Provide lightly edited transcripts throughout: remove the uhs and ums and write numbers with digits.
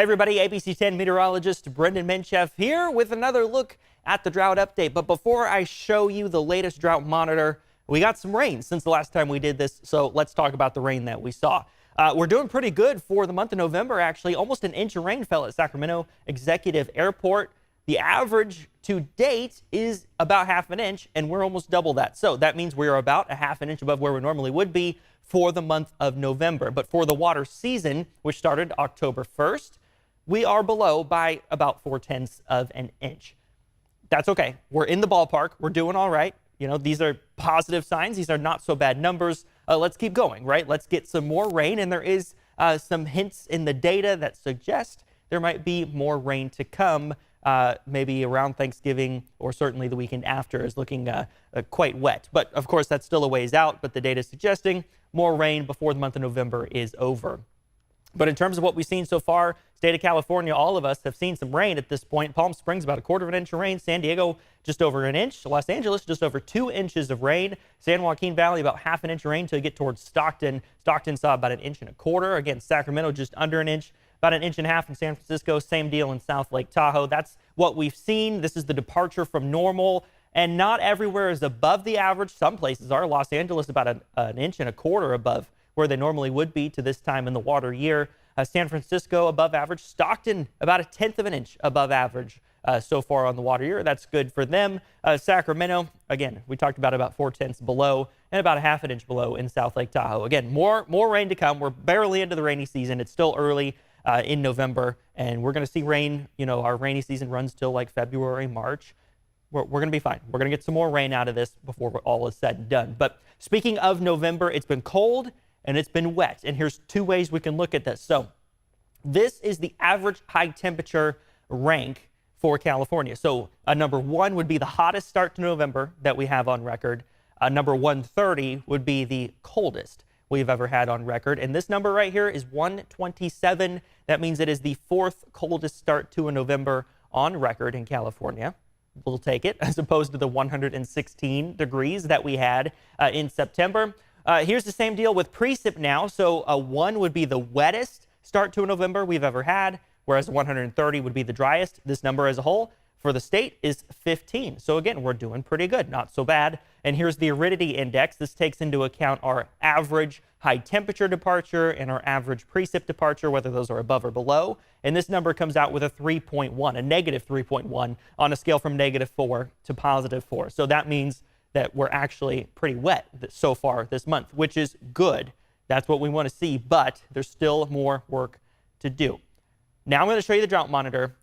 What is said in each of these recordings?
Hey everybody, ABC 10 meteorologist Brenden Mincheff here with another look at the drought update. But before I show you the latest drought monitor, we got some rain since the last time we did this, so let's talk about the rain that we saw. We're doing pretty good for the month of November, actually. Almost an inch of rain fell at Sacramento Executive Airport. The average to date is about half an inch, and we're almost double that. So that means we're about a half an inch above where we normally would be for the month of November. But for the water season, which started October 1st, we are below by about 0.4 of an inch. That's okay. We're in the ballpark. We're doing all right. You know, these are positive signs. These are not so bad numbers. Let's keep going, right? Let's get some more rain. And there is some hints in the data that suggest there might be more rain to come, maybe around Thanksgiving or certainly the weekend after is looking quite wet. But of course, that's still a ways out. But the data is suggesting more rain before the month of November is over. But in terms of what we've seen so far, state of California, all of us have seen some rain at this point. Palm Springs, about 1/4 of an inch of rain. San Diego, just over an inch. Los Angeles, just over 2 inches of rain. San Joaquin Valley, about half an inch of rain until you get towards Stockton. Stockton saw about 1.25 inches. Again, Sacramento, just under an inch. About 1.5 inches in San Francisco. Same deal in South Lake Tahoe. That's what we've seen. This is the departure from normal. And not everywhere is above the average. Some places are. Los Angeles, about 1.25 inches above where they normally would be to this time in the water year. San Francisco above average. Stockton about 1/10 of an inch above average so far on the water year. That's good for them. Sacramento, again, we talked about 4/10 below and about 1/2 inch below in South Lake Tahoe. Again, more rain to come. We're barely into the rainy season. It's still early in November, and we're going to see rain. You know, our rainy season runs till like February, March. We're going to be fine. We're going to get some more rain out of this before all is said and done. But speaking of November, it's been cold and it's been wet. And here's 2 ways we can look at this. So this is the average high temperature rank for California. So number 1 would be the hottest start to November that we have on record. Number 130 would be the coldest we've ever had on record. And this number right here is 127. That means it is the 4th coldest start to a November on record in California. We'll take it as opposed to the 116 degrees that we had in September. Here's the same deal with Precip now. So 1 would be the wettest start to a November we've ever had, whereas 130 would be the driest. This number as a whole for the state is 15. So again, we're doing pretty good, not so bad. And here's the aridity index. This takes into account our average high temperature departure and our average precip departure, whether those are above or below. And this number comes out with a 3.1, a negative 3.1 on a scale from -4 to +4. So that means that we're actually pretty wet so far this month, which is good. That's what we want to see, but there's still more work to do. Now I'm going to show you the drought monitor.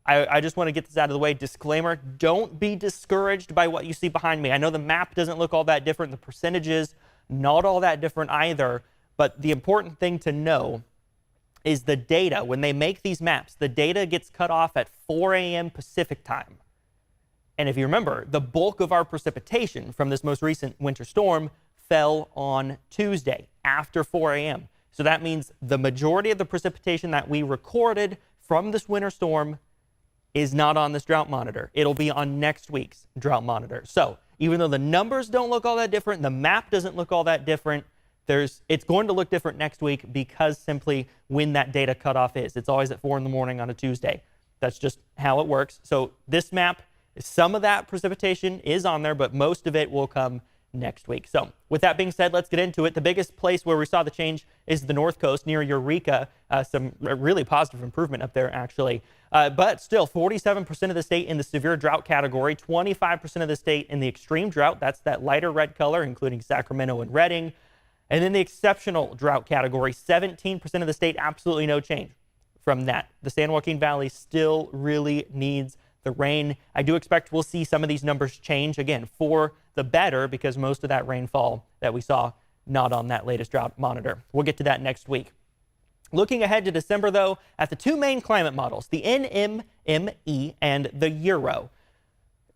I just want to get this out of the way. Disclaimer, don't be discouraged by what you see behind me. I know the map doesn't look all that different. The percentages, not all that different either. But the important thing to know is the data. When they make these maps, the data gets cut off at 4 a.m. Pacific time. And if you remember, the bulk of our precipitation from this most recent winter storm fell on Tuesday after 4 a.m. So that means the majority of the precipitation that we recorded from this winter storm is not on this drought monitor. It'll be on next week's drought monitor. So even though the numbers don't look all that different, the map doesn't look all that different, it's going to look different next week because simply when that data cutoff is. It's always at 4 in the morning on a Tuesday. That's just how it works. So this map, some of that precipitation is on there, but most of it will come next week. So with that being said, let's get into it. The biggest place where we saw the change is the North Coast near Eureka. Some really positive improvement up there, actually. But still, 47% of the state in the severe drought category, 25% of the state in the extreme drought. That's that lighter red color, including Sacramento and Redding. And then the exceptional drought category, 17% of the state, absolutely no change from that. The San Joaquin Valley still really needs the rain. I do expect we'll see some of these numbers change again for the better because most of that rainfall that we saw not on that latest drought monitor. We'll get to that next week. Looking ahead to December, though, at the 2 main climate models, the NMME and the Euro.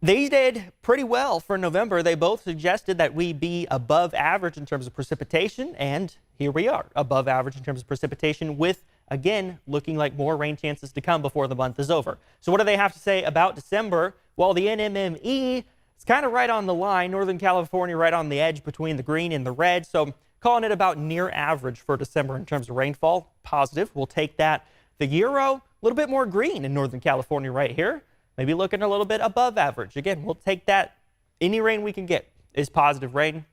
They did pretty well for November. They both suggested that we be above average in terms of precipitation, and here we are, above average in terms of precipitation with, again, looking like more rain chances to come before the month is over. So what do they have to say about December? Well, the NMME is kind of right on the line. Northern California right on the edge between the green and the red. So calling it about near average for December in terms of rainfall. Positive. We'll take that. The euro, a little bit more green in Northern California right here. Maybe looking a little bit above average. Again, we'll take that. Any rain we can get is positive rain.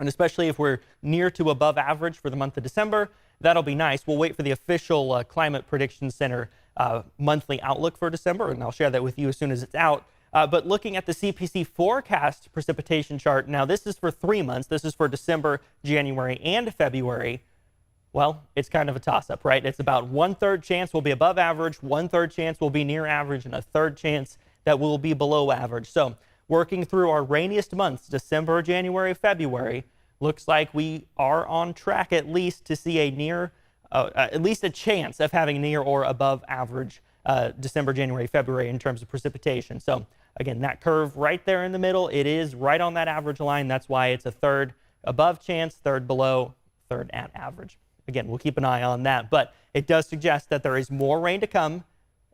And especially if we're near to above average for the month of December, that'll be nice. We'll wait for the official Climate Prediction Center monthly outlook for December, and I'll share that with you as soon as it's out. But looking at the CPC Forecast precipitation chart, now this is for 3 months. This is for December, January, and February. Well, it's kind of a toss-up, right? It's about 1/3 chance we'll be above average, 1/3 chance we'll be near average, and 1/3 chance that we'll be below average. So working through our rainiest months, December, January, February, looks like we are on track at least to see at least a chance of having near or above average December, January, February in terms of precipitation. So again, that curve right there in the middle, it is right on that average line. That's why it's a 1/3 above chance, 1/3 below, 1/3 at average. Again, we'll keep an eye on that, but it does suggest that there is more rain to come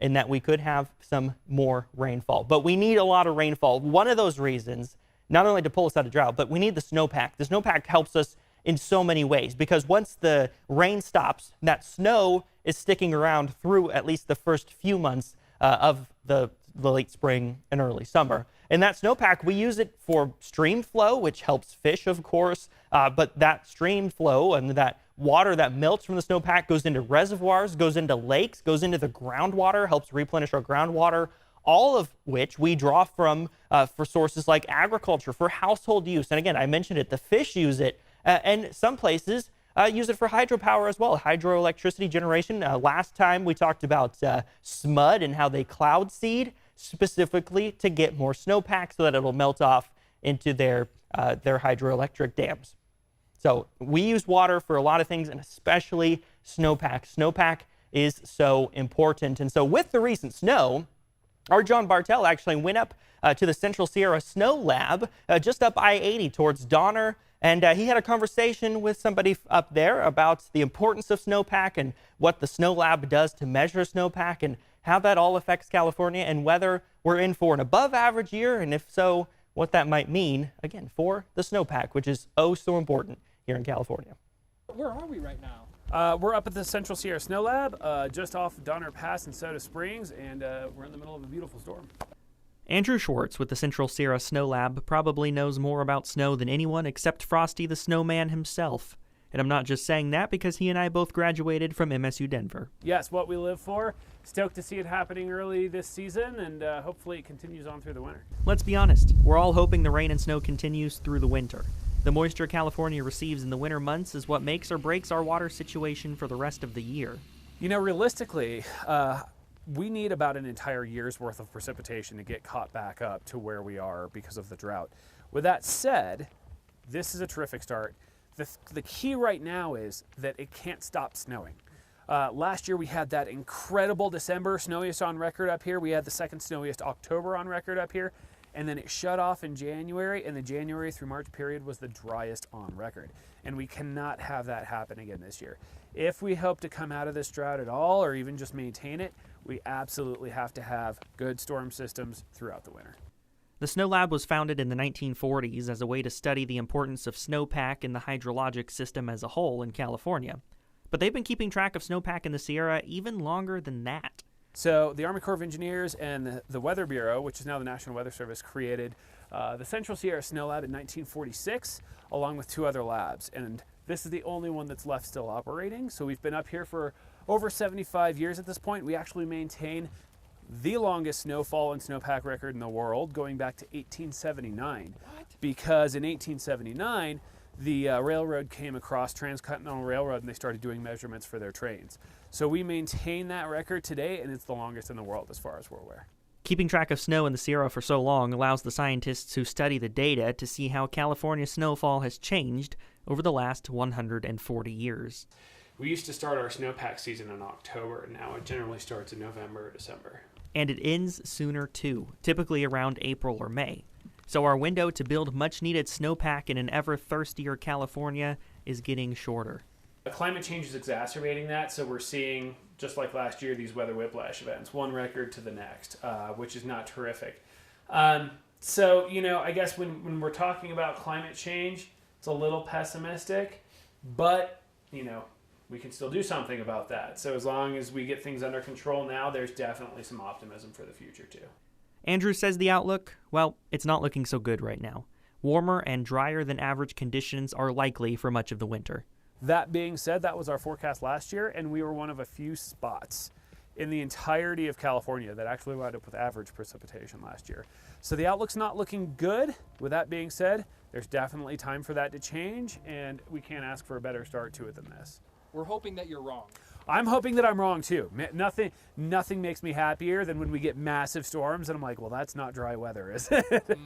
and that we could have some more rainfall. But we need a lot of rainfall. One of those reasons, not only to pull us out of drought, but we need the snowpack. The snowpack helps us in so many ways because once the rain stops, that snow is sticking around through at least the first few months of the late spring and early summer. And that snowpack, we use it for stream flow, which helps fish, of course, but that stream flow and that water that melts from the snowpack goes into reservoirs, goes into lakes, goes into the groundwater, helps replenish our groundwater, all of which we draw from for sources like agriculture, for household use. And again, I mentioned it, the fish use it, and some places use it for hydropower as well, hydroelectricity generation. Last time we talked about SMUD and how they cloud seed specifically to get more snowpack so that it'll melt off into their hydroelectric dams. So we use water for a lot of things, and especially snowpack. Snowpack is so important. And so with the recent snow, our John Bartel actually went up to the Central Sierra Snow Lab just up I-80 towards Donner, and he had a conversation with somebody up there about the importance of snowpack and what the Snow Lab does to measure snowpack and how that all affects California and whether we're in for an above average year, and if so, what that might mean, again, for the snowpack, which is oh so important here in California. Where are we right now? We're up at the Central Sierra Snow Lab, just off Donner Pass in Soda Springs, and we're in the middle of a beautiful storm. Andrew Schwartz with the Central Sierra Snow Lab probably knows more about snow than anyone except Frosty the Snowman himself. And I'm not just saying that because he and I both graduated from MSU Denver. Yes, what we live for. Stoked to see it happening early this season, and hopefully it continues on through the winter. Let's be honest, we're all hoping the rain and snow continues through the winter. The moisture California receives in the winter months is what makes or breaks our water situation for the rest of the year. You know, realistically, we need about an entire year's worth of precipitation to get caught back up to where we are because of the drought. With that said, this is a terrific start. The key right now is that it can't stop snowing. Last year we had that incredible December, snowiest on record up here. We had the second snowiest October on record up here. And then it shut off in January, and the January through March period was the driest on record. And we cannot have that happen again this year. If we hope to come out of this drought at all, or even just maintain it, we absolutely have to have good storm systems throughout the winter. The Snow Lab was founded in the 1940s as a way to study the importance of snowpack in the hydrologic system as a whole in California. But they've been keeping track of snowpack in the Sierra even longer than that. So the Army Corps of Engineers and the Weather Bureau, which is now the National Weather Service, created the Central Sierra Snow Lab in 1946, along with 2 other labs. And this is the only one that's left still operating. So we've been up here for over 75 years at this point. We actually maintain the longest snowfall and snowpack record in the world, going back to 1879. What? Because in 1879, the railroad came across, Transcontinental Railroad, and they started doing measurements for their trains. So we maintain that record today, and it's the longest in the world as far as we're aware. Keeping track of snow in the Sierra for so long allows the scientists who study the data to see how California snowfall has changed over the last 140 years. We used to start our snowpack season in October, and now it generally starts in November or December. And it ends sooner too, typically around April or May. So our window to build much-needed snowpack in an ever-thirstier California is getting shorter. Climate change is exacerbating that, so we're seeing, just like last year, these weather whiplash events, one record to the next, which is not terrific. So, you know, I guess when we're talking about climate change, it's a little pessimistic, but, you know, we can still do something about that. So as long as we get things under control now, there's definitely some optimism for the future too. Andrew says the outlook, well, it's not looking so good right now. Warmer and drier than average conditions are likely for much of the winter. That being said, that was our forecast last year, and we were one of a few spots in the entirety of California that actually wound up with average precipitation last year. So the outlook's not looking good. With that being said, there's definitely time for that to change, and we can't ask for a better start to it than this. We're hoping that you're wrong. I'm hoping that I'm wrong too. Nothing makes me happier than when we get massive storms and I'm like, well, that's not dry weather, is it?